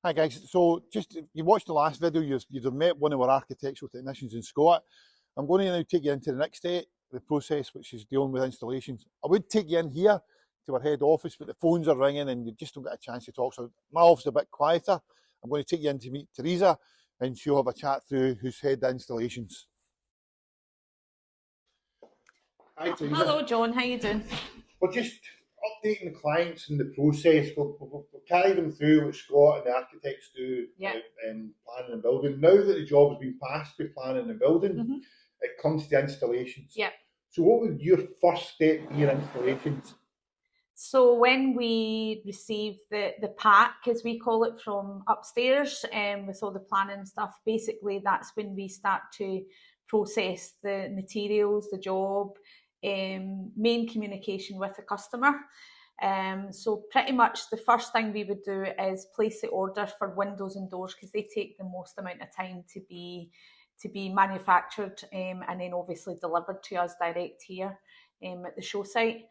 Hi guys, so just if you watched the last video, you'd have met one of our architectural technicians in Scott. I'm going to now take you into the next state, the process, which is dealing with installations. I would take you in here to our head office, but the phones are ringing and you just don't get a chance to talk. So my office is a bit quieter. I'm going to take you in to meet Teresa and she'll have a chat through who's head the installations. Hi Teresa. Hello John, how you doing? We're just updating the clients in the process. We'll carry them through what Scott and the architects do in planning and building. Now that the job has been passed with planning and building, it comes to installations. Yeah. So what would your first step be in installations? So when we receive the pack, as we call it, from upstairs with all the planning and stuff, basically that's when we start to process the materials, the job, main communication with the customer. So pretty much the first thing we would do is place the order for windows and doors because they take the most amount of time to be manufactured and then obviously delivered to us direct here at the show site.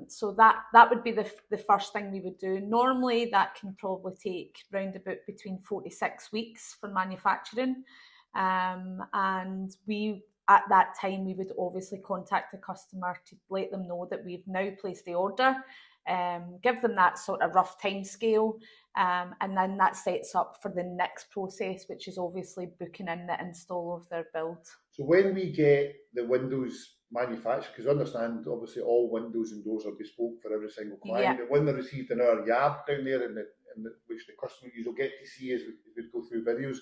So that would be the first thing we would do. Normally that can probably take round about between 4 to 6 weeks for manufacturing. And we, at that time, we would obviously contact the customer to let them know that we've now placed the order, give them that sort of rough time scale, and then that sets up for the next process, which is obviously booking in the install of their build. So when we get the windows manufactured, because I understand obviously all windows and doors are bespoke for every single client, but when they're received in our yard down there, which the customer will get to see as we go through videos,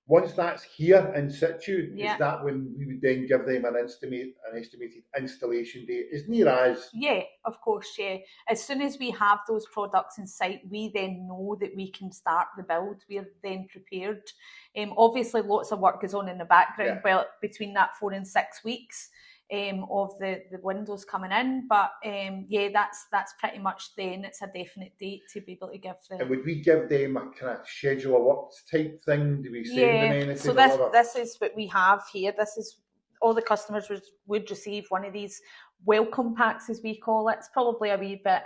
once that's here in situ, is that when we would then give them an estimated installation date? Isn't it as? Yeah, of course, yeah. As soon as we have those products in sight, we then know that we can start the build. We're then prepared. Obviously, lots of work goes on in the background between that 4 and 6 weeks of the windows coming in. But that's pretty much then. It's a definite date to be able to give them. And would we give them a kind of schedule of works type thing? Do we send them anything? So this is what we have here. This is all the customers would receive one of these welcome packs, as we call it. It's probably a wee bit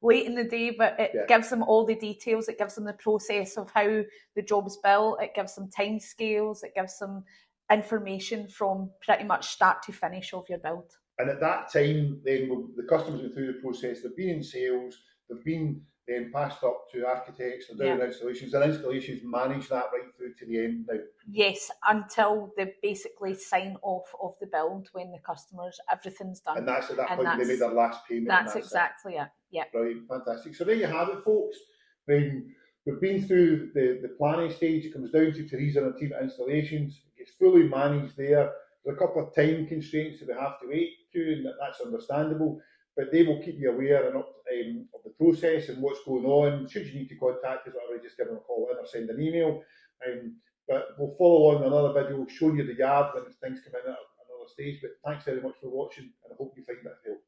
late in the day, but it gives them all the details. It gives them the process of how the job's built. It gives them time scales. It gives them information from pretty much start to finish of your build. And at that time, then the customers went through the process. They've been in sales. They've been then passed up to architects. They're doing installations. And installations manage that right through to the end now. Yes, until they basically sign off of the build when the customers, everything's done. And that's at that point they made their last payment. That's exactly it. Yeah. Right, fantastic. So there you have it, folks. When we've been through the planning stage, it comes down to Teresa and her team at installations. It gets fully managed there. There's a couple of time constraints that we have to wait to, and that's understandable. But they will keep you aware of the process and what's going on. Should you need to contact us, whatever, just give them a call in or send an email. But we'll follow on another video showing you the yard when things come in at another stage. But thanks very much for watching, and I hope you find that helpful.